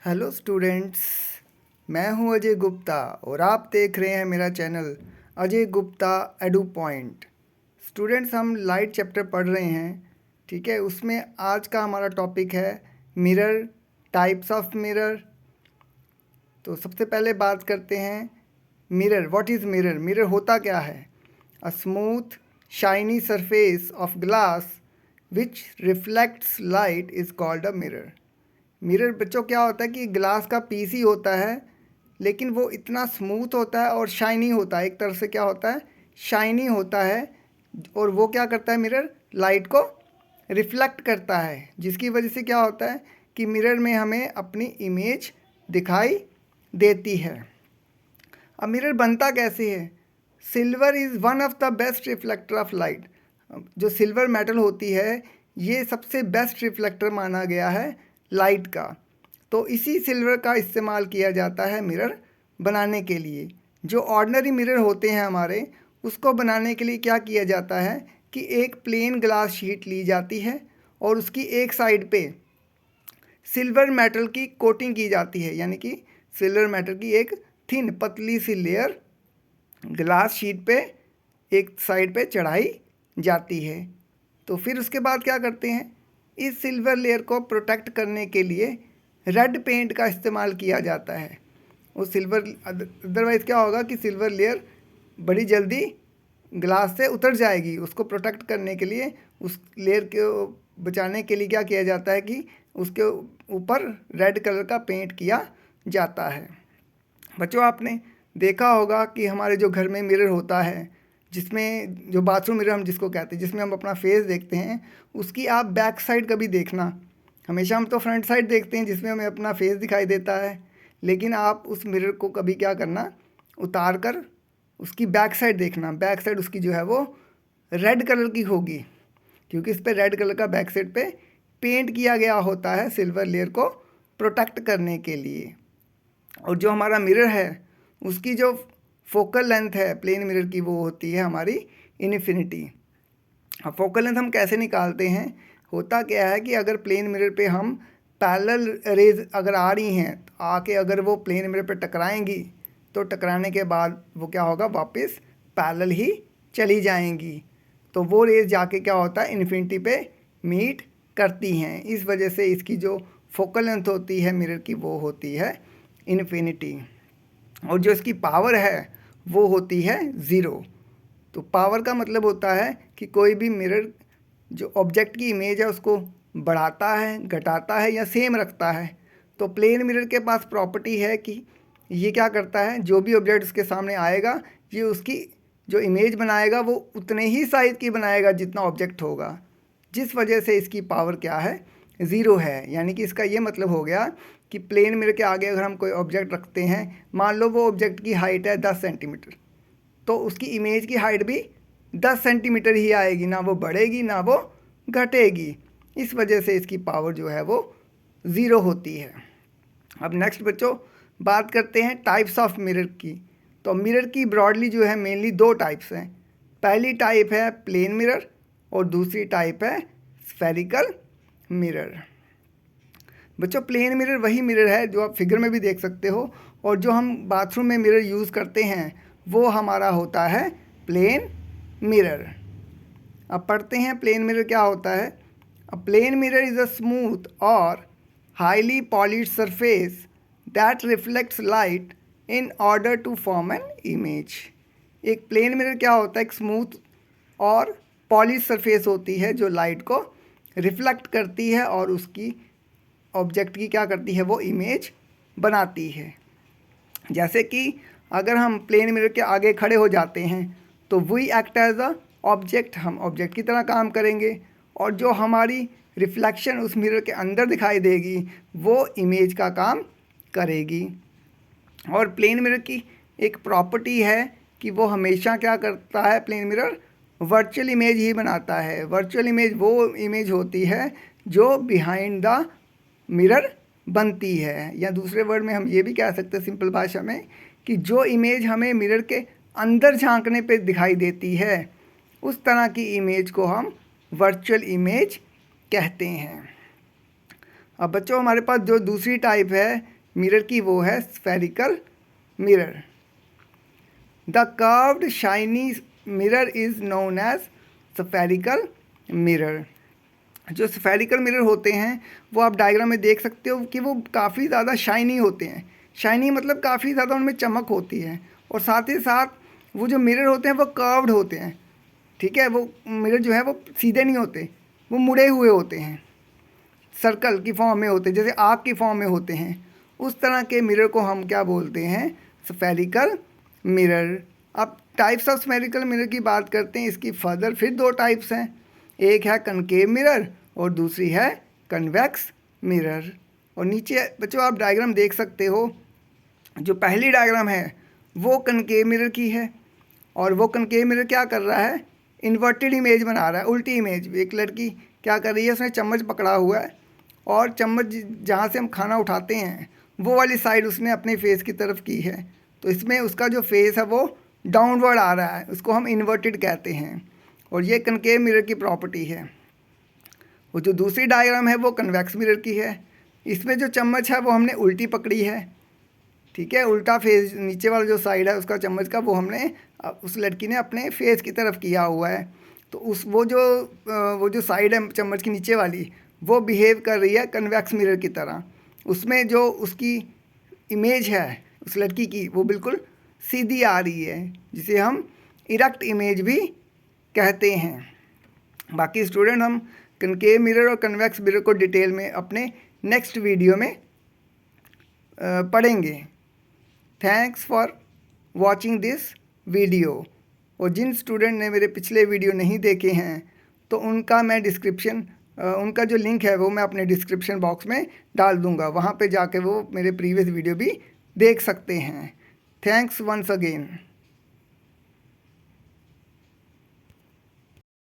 Hello students, मैं हूं अजय गुप्ता और आप देख रहे हैं मेरा channel Ajay Gupta edu point. Students, हम लाइट चैप्टर पढ़ रहे हैं, ठीक है। उसमें आज का हमारा टॉपिक है मिरर, टाइप्स ऑफ मिरर। तो सबसे पहले बात करते हैं mirror. What is mirror? Mirror होता क्या है? A smooth shiny surface of glass which reflects light is called a mirror. Mirror बच्चों क्या होता है कि ग्लास का पीस ही होता है, लेकिन वो इतना स्मूथ होता है और शाइनी होता है। एक तरह से क्या होता है, शाइनी होता है। और वो क्या करता है, मिरर लाइट को रिफ्लेक्ट करता है, जिसकी वजह से क्या होता है कि मिरर में हमें अपनी इमेज दिखाई देती है। अब मिरर बनता कैसे है? Silver is one of the best reflector of light. जो सिल्वर मेटल होती है, ये सबसे बेस्ट रिफ्लेक्टर माना गया है लाइट का। तो इसी सिल्वर का इस्तेमाल किया जाता है मिरर बनाने के लिए। जो ऑर्डिनरी मिरर होते हैं हमारे, उसको बनाने के लिए क्या किया जाता है कि एक प्लेन ग्लास शीट ली जाती है और उसकी एक साइड पे सिल्वर मेटल की कोटिंग की जाती है, यानी कि सिल्वर मेटल की एक थिन पतली सी लेयर ग्लास शीट पे एक साइड पे चढ़ाई जाती है। तो फिर उसके बाद क्या करते हैं, इस सिल्वर लेयर को प्रोटेक्ट करने के लिए रेड पेंट का इस्तेमाल किया जाता है। वो सिल्वर, अदरवाइज़ क्या होगा कि सिल्वर लेयर बड़ी जल्दी ग्लास से उतर जाएगी। उसको प्रोटेक्ट करने के लिए, उस लेयर को बचाने के लिए क्या किया जाता है कि उसके ऊपर रेड कलर का पेंट किया जाता है। बच्चों, आपने देखा होगा कि हमारे जो घर में मिरर होता है, जिसमें जो बाथरूम मिरर हम जिसको कहते हैं, जिसमें हम अपना फेस देखते हैं, उसकी आप बैक साइड कभी देखना। हमेशा हम तो फ्रंट साइड देखते हैं जिसमें हमें अपना फेस दिखाई देता है, लेकिन आप उस मिरर को कभी क्या करना, उतार कर उसकी बैक साइड देखना। बैक साइड उसकी जो है वो रेड कलर की होगी, क्योंकि इस पर रेड कलर का बैक साइड पे पेंट किया गया होता है सिल्वर लेयर को प्रोटेक्ट करने के लिए। और जो हमारा मिरर है, उसकी जो फोकल लेंथ है प्लेन मिरर की, वो होती है हमारी इन्फिनिटी। अब फोकल लेंथ हम कैसे निकालते हैं? होता क्या है कि अगर प्लेन मिरर पे हम पैरेलल रेज अगर आ रही हैं, तो आके अगर वो प्लेन मिरर पे टकराएंगी, तो टकराने के बाद वो क्या होगा, वापस पैरेलल ही चली जाएंगी। तो वो रेज जाके क्या होता है, इन्फिनिटी पे मीट करती हैं। इस वजह से इसकी जो फोकल लेंथ होती है मिरर की, वो होती है इन्फिनिटी। और जो इसकी पावर है वो होती है ज़ीरो। तो पावर का मतलब होता है कि कोई भी मिरर जो ऑब्जेक्ट की इमेज है उसको बढ़ाता है, घटाता है या सेम रखता है। तो प्लेन मिरर के पास प्रॉपर्टी है कि ये क्या करता है, जो भी ऑब्जेक्ट उसके सामने आएगा, ये उसकी जो इमेज बनाएगा वो उतने ही साइज़ की बनाएगा जितना ऑब्जेक्ट होगा। जिस वजह से इसकी पावर क्या है, ज़ीरो है। यानी कि इसका ये मतलब हो गया कि प्लेन मिरर के आगे अगर हम कोई ऑब्जेक्ट रखते हैं, मान लो वो ऑब्जेक्ट की हाइट है 10 सेंटीमीटर, तो उसकी इमेज की हाइट भी 10 सेंटीमीटर ही आएगी, ना वो बढ़ेगी ना वो घटेगी। इस वजह से इसकी पावर जो है वो ज़ीरो होती है। अब नेक्स्ट बच्चों, बात करते हैं टाइप्स ऑफ मिरर की। तो मिरर की ब्रॉडली जो है मेनली दो टाइप्स हैं। पहली टाइप है प्लेन मिरर और दूसरी टाइप है स्फेरिकल मिरर। बच्चों, प्लेन मिरर वही मिरर है जो आप फिगर में भी देख सकते हो, और जो हम बाथरूम में मिरर यूज़ करते हैं वो हमारा होता है प्लेन मिरर। अब पढ़ते हैं प्लेन मिरर क्या होता है। A plane mirror is a smooth और highly polished surface that reflects light in order to form an image. एक प्लेन मिरर क्या होता है, एक स्मूथ और पॉलिश सरफेस होती है जो लाइट को रिफ्लेक्ट करती है और उसकी ऑब्जेक्ट की क्या करती है, वो इमेज बनाती है। जैसे कि अगर हम प्लेन मिरर के आगे खड़े हो जाते हैं तो we act as a object, हम ऑब्जेक्ट की तरह काम करेंगे, और जो हमारी रिफ्लेक्शन उस मिरर के अंदर दिखाई देगी वो इमेज का काम करेगी। और प्लेन मिरर की एक प्रॉपर्टी है कि वो हमेशा क्या करता है, प्लेन मिरर वर्चुअल इमेज ही बनाता है। वर्चुअल इमेज वो इमेज होती है जो बिहाइंड द मिरर बनती है, या दूसरे वर्ड में हम ये भी कह सकते हैं सिंपल भाषा में कि जो इमेज हमें मिरर के अंदर झांकने पे दिखाई देती है, उस तरह की इमेज को हम वर्चुअल इमेज कहते हैं। अब बच्चों हमारे पास जो दूसरी टाइप है मिरर की वो है spherical mirror. The curved shiny mirror is known as spherical mirror. जो स्फेरिकल मिरर होते हैं वो आप डायग्राम में देख सकते हो कि वो काफ़ी ज़्यादा शाइनी होते हैं। शाइनी मतलब काफ़ी ज़्यादा उनमें चमक होती है, और साथ ही साथ वो जो मिरर होते हैं वो कर्व्ड होते हैं। ठीक है, वो मिरर जो है वो सीधे नहीं होते, वो मुड़े हुए होते हैं, सर्कल की फॉर्म में होते हैं, जैसे आग की फॉर्म में होते हैं। उस तरह के मिरर को हम क्या बोलते हैं? Spherical mirror. अब टाइप्स ऑफ स्फेरिकल मिरर की बात करते हैं। इसकी फर्दर फिर दो टाइप्स हैं, एक है कनकेव मिरर और दूसरी है कन्वेक्स मिरर। और नीचे बच्चों आप डायग्राम देख सकते हो, जो पहली डायग्राम है वो कनकेव मिरर की है, और वो कनकेव मिरर क्या कर रहा है? इन्वर्टेड इमेज बना रहा है, उल्टी इमेज। एक लड़की क्या कर रही है, उसने चम्मच पकड़ा हुआ है और चम्मच जहाँ से हम खाना उठाते हैं वो वाली साइड उसने अपने फेस की तरफ की है, तो इसमें उसका जो फेस है वो डाउनवर्ड आ रहा है, उसको हम इन्वर्टेड कहते हैं, और ये कनकेव मिरर की प्रॉपर्टी है। वो जो दूसरी डायग्राम है वो कन्वेक्स मिरर की है। इसमें जो चम्मच है वो हमने उल्टी पकड़ी है, ठीक है, उल्टा फेस, नीचे वाला जो साइड है उसका चम्मच का वो हमने उस लड़की ने अपने फेस की तरफ किया हुआ है। तो वो जो साइड है चम्मच की नीचे वाली वो बिहेव कर रही है कन्वेक्स मिरर की तरह। उसमें जो उसकी इमेज है उस लड़की की वो बिल्कुल सीधी आ रही है, जिसे हम इरेक्ट इमेज भी कहते हैं। बाकी स्टूडेंट हम कनकेव मिरर और कन्वेक्स मिरर को डिटेल में अपने नेक्स्ट वीडियो में पढ़ेंगे। Thanks for watching this video. और जिन स्टूडेंट ने मेरे पिछले वीडियो नहीं देखे हैं तो उनका मैं उनका जो लिंक है वो मैं अपने डिस्क्रिप्शन बॉक्स में डाल दूंगा, वहाँ पे जाके वो मेरे प्रीवियस वीडियो भी देख सकते हैं। Thanks once again.